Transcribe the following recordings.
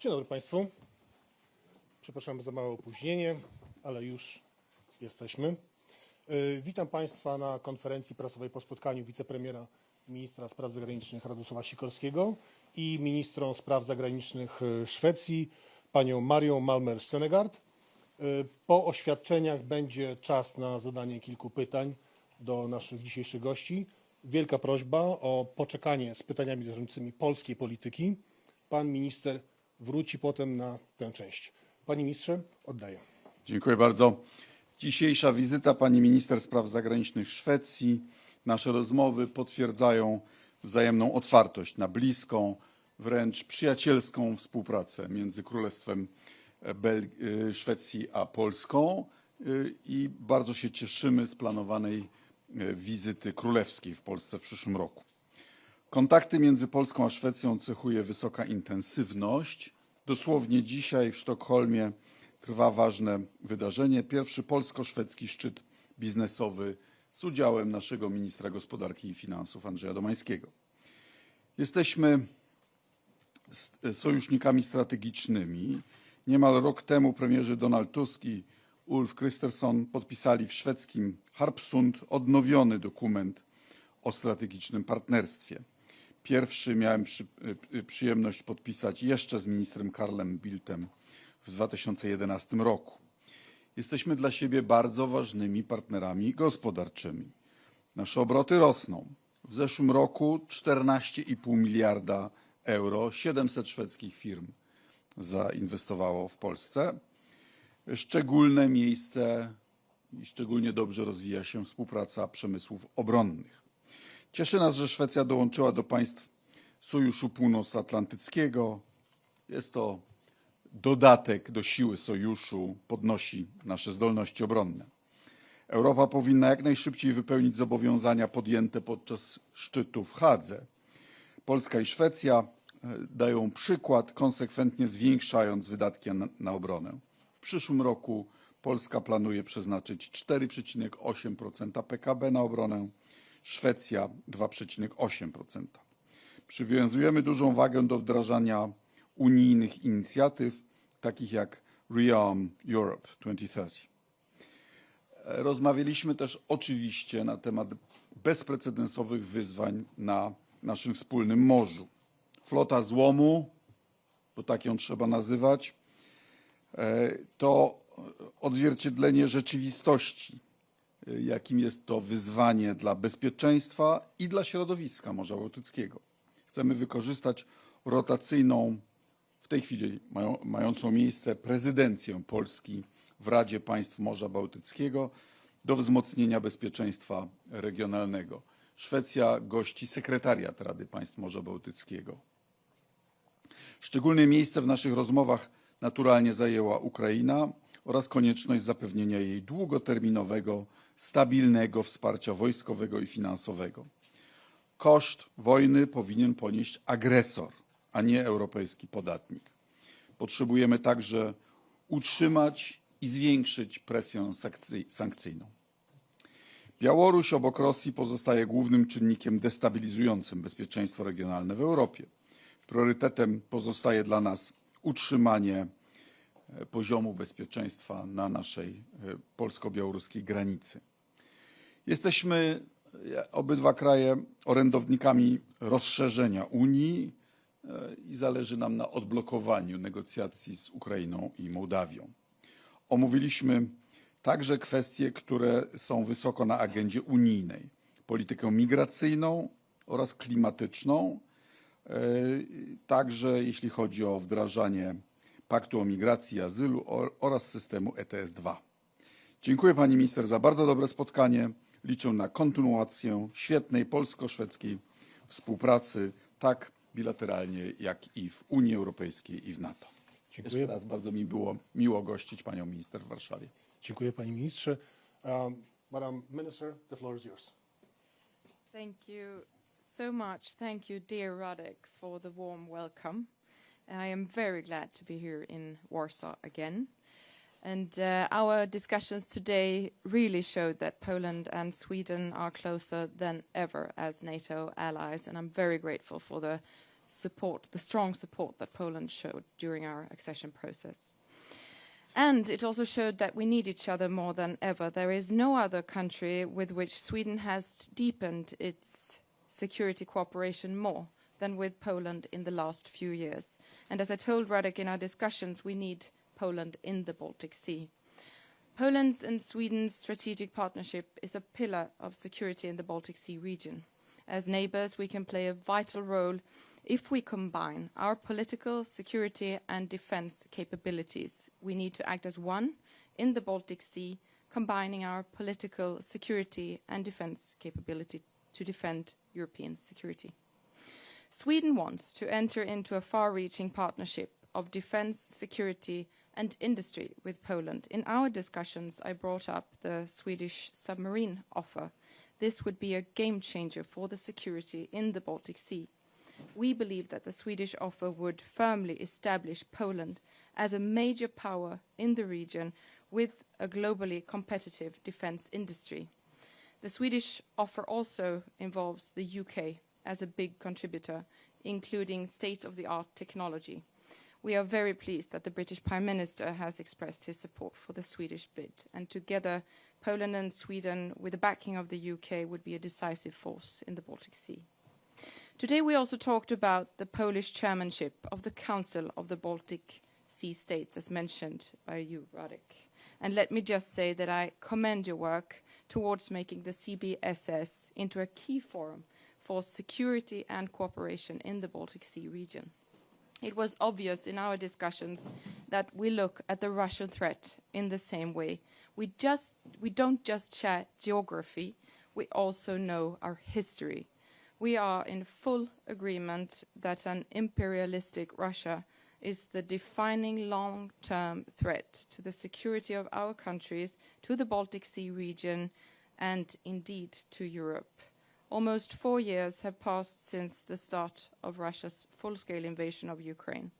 Dzień dobry Państwu. Przepraszam za małe opóźnienie, ale już jesteśmy. Witam Państwa na konferencji prasowej po spotkaniu wicepremiera ministra spraw zagranicznych Radosława Sikorskiego i ministrą spraw zagranicznych Szwecji, panią Marią Malmer Stenergard. Po oświadczeniach będzie czas na zadanie kilku pytań do naszych dzisiejszych gości. Wielka prośba o poczekanie z pytaniami dotyczącymi polskiej polityki. Pan minister wróci potem na tę część. Panie ministrze, oddaję. Dziękuję bardzo. Dzisiejsza wizyta pani minister spraw zagranicznych Szwecji, nasze rozmowy potwierdzają wzajemną otwartość na bliską, wręcz przyjacielską współpracę między Królestwem Szwecji a Polską i bardzo się cieszymy z planowanej wizyty królewskiej w Polsce w przyszłym roku. Kontakty między Polską a Szwecją cechuje wysoka intensywność. Dosłownie dzisiaj w Sztokholmie trwa ważne wydarzenie. Pierwszy polsko-szwedzki szczyt biznesowy z udziałem naszego ministra gospodarki i finansów Andrzeja Domańskiego. Jesteśmy sojusznikami strategicznymi. Niemal rok temu premierzy Donald Tusk i Ulf Kristersson podpisali w szwedzkim Harpsund odnowiony dokument o strategicznym partnerstwie. Pierwszy miałem przyjemność podpisać jeszcze z ministrem Carlem Bildtem w 2011 roku. Jesteśmy dla siebie bardzo ważnymi partnerami gospodarczymi. Nasze obroty rosną. W zeszłym roku 14,5 miliarda euro 700 szwedzkich firm zainwestowało w Polsce. Szczególne miejsce i szczególnie dobrze rozwija się współpraca przemysłów obronnych. Cieszy nas, że Szwecja dołączyła do państw Sojuszu Północnoatlantyckiego. Jest to dodatek do siły sojuszu, podnosi nasze zdolności obronne. Europa powinna jak najszybciej wypełnić zobowiązania podjęte podczas szczytu w Hadze. Polska i Szwecja dają przykład, konsekwentnie zwiększając wydatki na obronę. W przyszłym roku Polska planuje przeznaczyć 4,8% PKB na obronę, Szwecja 2,8%. Przywiązujemy dużą wagę do wdrażania unijnych inicjatyw, takich jak Rearm Europe 2030. Rozmawialiśmy też oczywiście na temat bezprecedensowych wyzwań na naszym wspólnym morzu. Flota złomu, bo tak ją trzeba nazywać, to odzwierciedlenie rzeczywistości, jakim jest to wyzwanie dla bezpieczeństwa i dla środowiska Morza Bałtyckiego. Chcemy wykorzystać rotacyjną, w tej chwili mającą miejsce prezydencję Polski w Radzie Państw Morza Bałtyckiego do wzmocnienia bezpieczeństwa regionalnego. Szwecja gości sekretariat Rady Państw Morza Bałtyckiego. Szczególne miejsce w naszych rozmowach naturalnie zajęła Ukraina oraz konieczność zapewnienia jej długoterminowego, stabilnego wsparcia wojskowego i finansowego. Koszt wojny powinien ponieść agresor, a nie europejski podatnik. Potrzebujemy także utrzymać i zwiększyć presję sankcyjną. Białoruś obok Rosji pozostaje głównym czynnikiem destabilizującym bezpieczeństwo regionalne w Europie. Priorytetem pozostaje dla nas utrzymanie poziomu bezpieczeństwa na naszej polsko-białoruskiej granicy. Jesteśmy obydwa kraje orędownikami rozszerzenia Unii i zależy nam na odblokowaniu negocjacji z Ukrainą i Mołdawią. Omówiliśmy także kwestie, które są wysoko na agendzie unijnej. Politykę migracyjną oraz klimatyczną, także jeśli chodzi o wdrażanie Paktu o Migracji i Azylu oraz systemu ETS-2. Dziękuję pani minister za bardzo dobre spotkanie. Liczę na kontynuację świetnej polsko-szwedzkiej współpracy, tak bilateralnie jak i w Unii Europejskiej i w NATO. Dziękuję. Jeszcze raz bardzo mi było miło gościć panią minister w Warszawie. Dziękuję panie ministrze. Madam Minister, the floor is yours. Thank you so much. Thank you, dear Radek, for the warm welcome. I am very glad to be here in Warsaw again. And our discussions today really showed that Poland and Sweden are closer than ever as NATO allies, and I'm very grateful for the support, the strong support that Poland showed during our accession process. And it also showed that we need each other more than ever. There is no other country with which Sweden has deepened its security cooperation more than with Poland in the last few years. And as I told Radek in our discussions, we need Poland in the Baltic Sea. Poland's and Sweden's strategic partnership is a pillar of security in the Baltic Sea region. As neighbors, we can play a vital role if we combine our political, security and defense capabilities. We need to act as one in the Baltic Sea, combining our political, security and defense capability to defend European security. Sweden wants to enter into a far-reaching partnership of defense, security and industry with Poland. In our discussions, I brought up the Swedish submarine offer. This would be a game changer for the security in the Baltic Sea. We believe that the Swedish offer would firmly establish Poland as a major power in the region with a globally competitive defense industry. The Swedish offer also involves the UK as a big contributor, including state-of-the-art technology. We are very pleased that the British Prime Minister has expressed his support for the Swedish bid, and together Poland and Sweden, with the backing of the UK, would be a decisive force in the Baltic Sea. Today we also talked about the Polish chairmanship of the Council of the Baltic Sea States, as mentioned by you, Radek. And let me just say that I commend your work towards making the CBSS into a key forum for security and cooperation in the Baltic Sea region. It was obvious in our discussions that we look at the Russian threat in the same way. We don't just share geography, we also know our history. We are in full agreement that an imperialistic Russia is the defining long-term threat to the security of our countries, to the Baltic Sea region, and indeed to Europe. Almost 4 years have passed since the start of Russia's full-scale invasion of Ukraine.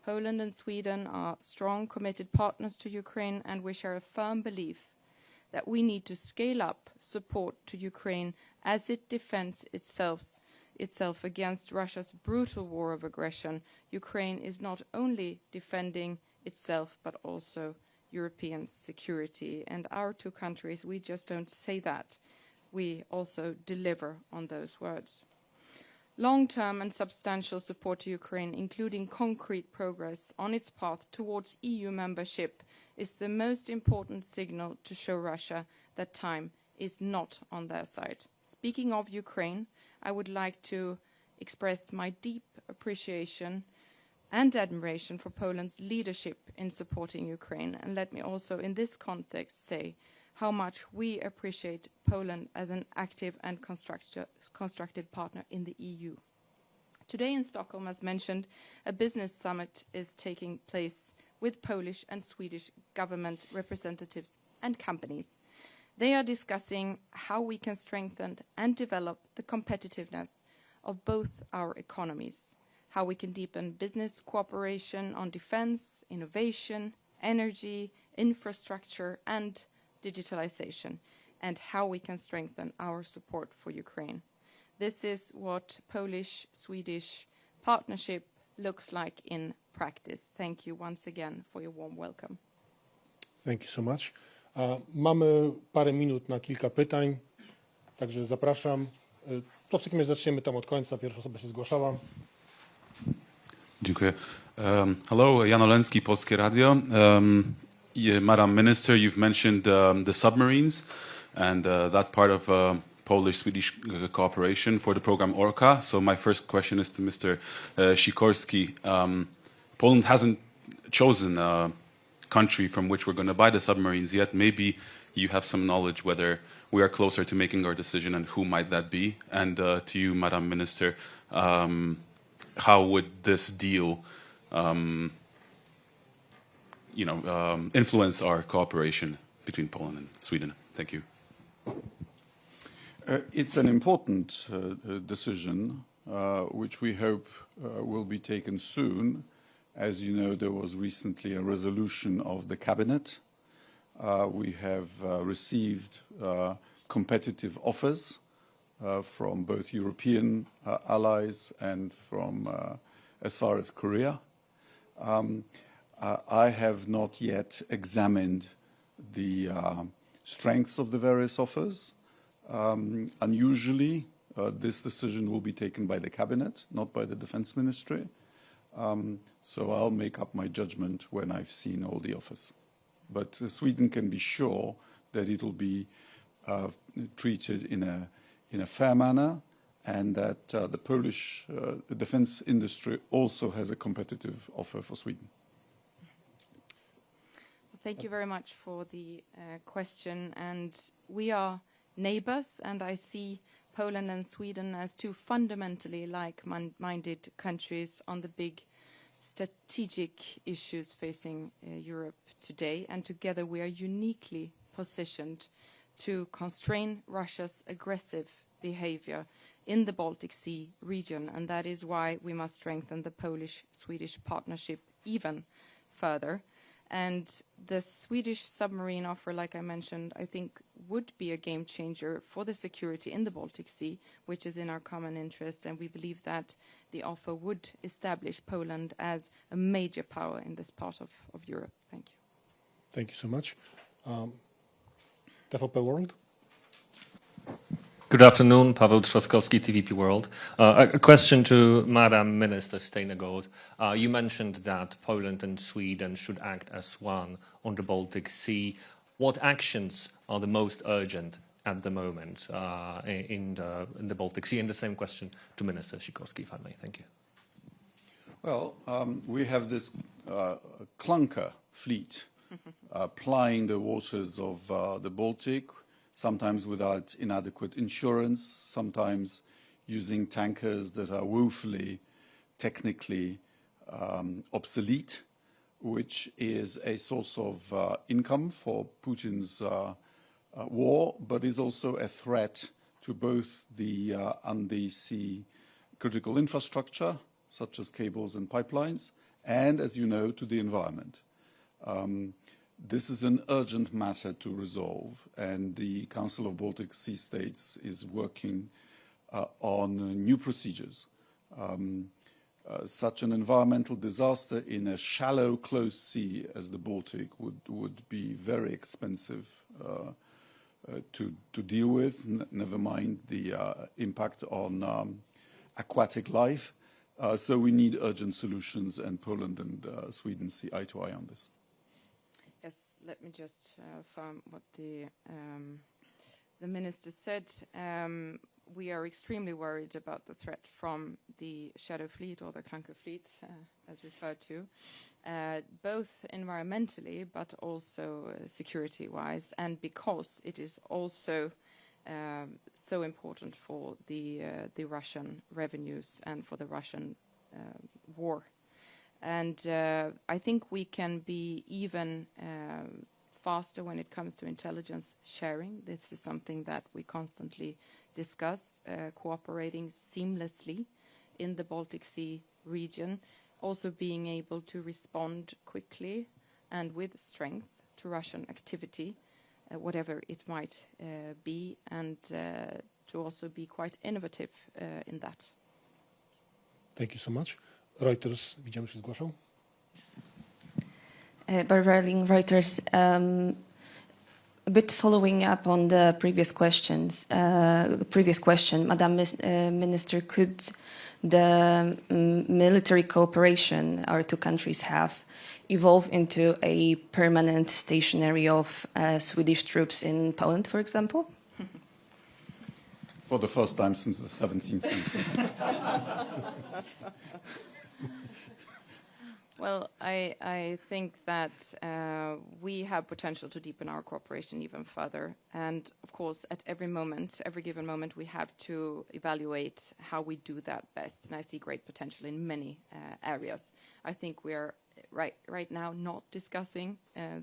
Poland and Sweden are strong, committed partners to Ukraine, and we share a firm belief that we need to scale up support to Ukraine as it defends itself against Russia's brutal war of aggression. Ukraine is not only defending itself, but also European security. And our two countries, we just don't say that. We also deliver on those words. Long-term and substantial support to Ukraine, including concrete progress on its path towards EU membership, is the most important signal to show Russia that time is not on their side. Speaking of Ukraine, I would like to express my deep appreciation and admiration for Poland's leadership in supporting Ukraine. And let me also in this context say how much we appreciate Poland as an active and constructive partner in the EU. Today in Stockholm, as mentioned, a business summit is taking place with Polish and Swedish government representatives and companies. They are discussing how we can strengthen and develop the competitiveness of both our economies, how we can deepen business cooperation on defense, innovation, energy, infrastructure, and digitalization, and how we can strengthen our support for Ukraine. This is what Polish-Swedish partnership looks like in practice. Thank you once again for your warm welcome. Thank you so much. Mamy parę minut na kilka pytań, także zapraszam. To w takim razie zaczniemy tam od końca. Pierwsza osoba się zgłaszała. Dziękuję. Hello, Jan Oleński, Polskie Radio. Madam Minister, you've mentioned the submarines and that part of Polish-Swedish cooperation for the program Orca. So my first question is to Mr. Sikorski. Poland hasn't chosen a country from which we're going to buy the submarines yet. Maybe you have some knowledge whether we are closer to making our decision and who might that be. And to you, Madam Minister, how would this deal influence our cooperation between Poland and Sweden? Thank you. It's an important decision, which we hope will be taken soon. As you know, there was recently a resolution of the cabinet. We have received competitive offers from both European allies and from as far as Korea. I have not yet examined the strengths of the various offers. Unusually, this decision will be taken by the cabinet, not by the defense ministry. So I'll make up my judgment when I've seen all the offers. But Sweden can be sure that it will be treated in a fair manner, and that the Polish defense industry also has a competitive offer for Sweden. Thank you very much for the question. And we are neighbors, and I see Poland and Sweden as two fundamentally like-minded countries on the big strategic issues facing Europe today. And together we are uniquely positioned to constrain Russia's aggressive behavior in the Baltic Sea region. And that is why we must strengthen the Polish-Swedish partnership even further. And the Swedish submarine offer, like I mentioned, I think would be a game changer for the security in the Baltic Sea, which is in our common interest. And we believe that the offer would establish Poland as a major power in this part of Europe. Thank you. Thank you so much. TVP World. Good afternoon, Paweł Trzaskowski, TVP World. A question to Madam Minister Stenergard. You mentioned that Poland and Sweden should act as one on the Baltic Sea. What actions are the most urgent at the moment in the Baltic Sea? And the same question to Minister Sikorski, if I may. Thank you. Well, we have this clunker fleet plying the waters of the Baltic, sometimes without inadequate insurance, sometimes using tankers that are woefully technically obsolete, which is a source of income for Putin's war, but is also a threat to both the undersea critical infrastructure, such as cables and pipelines, and, as you know, to the environment. This is an urgent matter to resolve, and the Council of Baltic Sea States is working on new procedures. Such an environmental disaster in a shallow, closed sea as the Baltic would be very expensive to deal with, never mind the impact on aquatic life. So we need urgent solutions, and Poland and Sweden see eye to eye on this. Yes, let me just affirm what the minister said. We are extremely worried about the threat from the shadow fleet, or the clunker fleet, as referred to, both environmentally but also security-wise, and because it is also so important for the Russian revenues and for the Russian war. And I think we can be even faster when it comes to intelligence sharing. This is something that we constantly discuss, cooperating seamlessly in the Baltic Sea region, also being able to respond quickly and with strength to Russian activity, whatever it might be, and to also be quite innovative in that. Thank you so much. Reuters, widziałem, że się zgłaszał. Barbara Ling, Reuters. A bit following up on the previous question, Madam Minister, could the military cooperation our two countries have evolve into a permanent stationary of Swedish troops in Poland, for example? For the first time since the 17th century. Well, I think that we have potential to deepen our cooperation even further. And of course, at every given moment, we have to evaluate how we do that best. And I see great potential in many areas. I think we are right now not discussing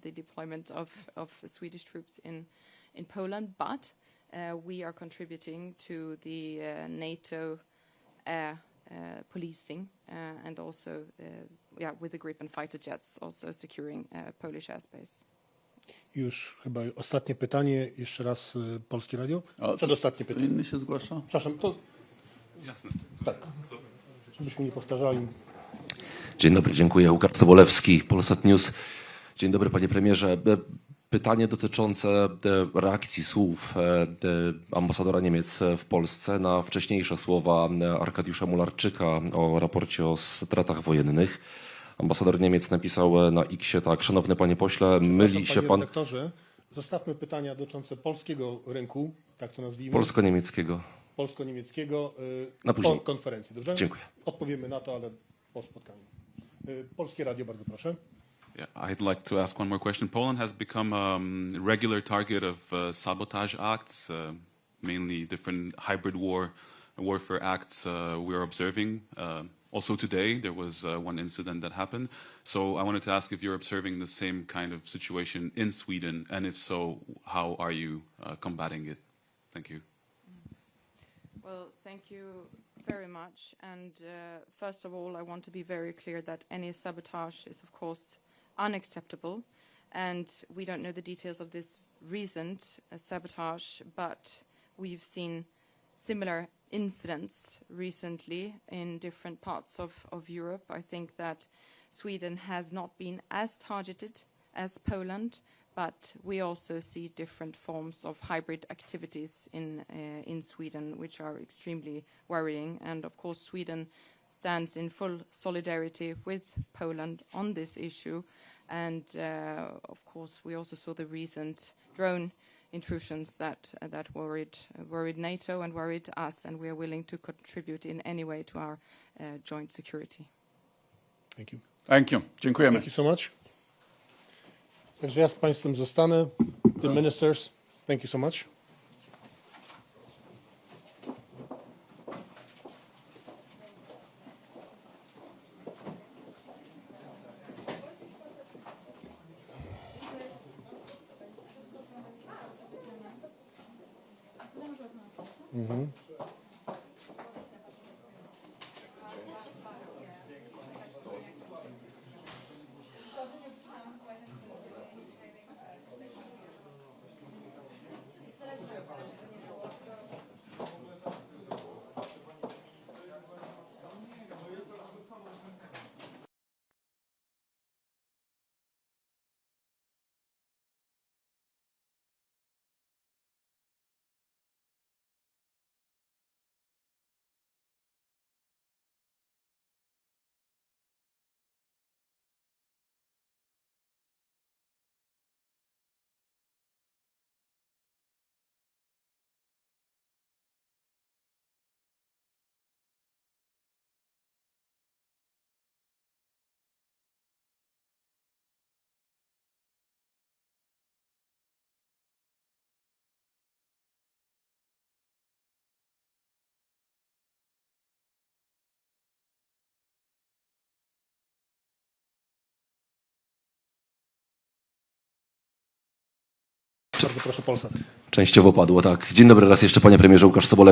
the deployment of Swedish troops in Poland, but we are contributing to the NATO air policing and also with the Gripen fighter jets also securing Polish airspace. Już chyba ostatnie pytanie. Jeszcze raz Polskie Radio. Przedostatnie pytanie. Inny się zgłasza? Przepraszam, to tak, żebyśmy nie powtarzali. Dzień dobry, dziękuję. Łukasz Sobolewski, Polsat News. Dzień dobry, panie premierze. Pytanie dotyczące reakcji słów ambasadora Niemiec w Polsce na wcześniejsze słowa Arkadiusza Mularczyka o raporcie o stratach wojennych. Ambasador Niemiec napisał na X-ie tak: szanowny panie pośle, myli się pan... Panie redaktorze, zostawmy pytania dotyczące polskiego rynku, tak to nazwijmy. Polsko-niemieckiego. Polsko-niemieckiego Na później. po konferencji, dobrze? Dziękuję. Odpowiemy na to, ale po spotkaniu. Polskie Radio, bardzo proszę. Yeah, I'd like to ask one more question. Poland has become a regular target of sabotage acts, mainly different hybrid warfare acts we are observing. Also today, there was one incident that happened. So I wanted to ask if you're observing the same kind of situation in Sweden, and if so, how are you combating it? Thank you. Well, thank you very much. And first of all, I want to be very clear that any sabotage is, of course, unacceptable. And we don't know the details of this recent sabotage, but we've seen similar incidents recently in different parts of Europe. I think that Sweden has not been as targeted as Poland, but we also see different forms of hybrid activities in Sweden, which are extremely worrying. And of course, Sweden stands in full solidarity with Poland on this issue. And of course, we also saw the recent drone intrusions that worried NATO and worried us, and we are willing to contribute in any way to our joint security. Thank you. Thank you. Dziękujemy. Thank you so much. Także ja z Państwem zostanę. The ministers, thank you so much. Bardzo proszę, Polsat. Częściowo padło, tak. Dzień dobry raz jeszcze, panie premierze. Łukasz Sobolewski.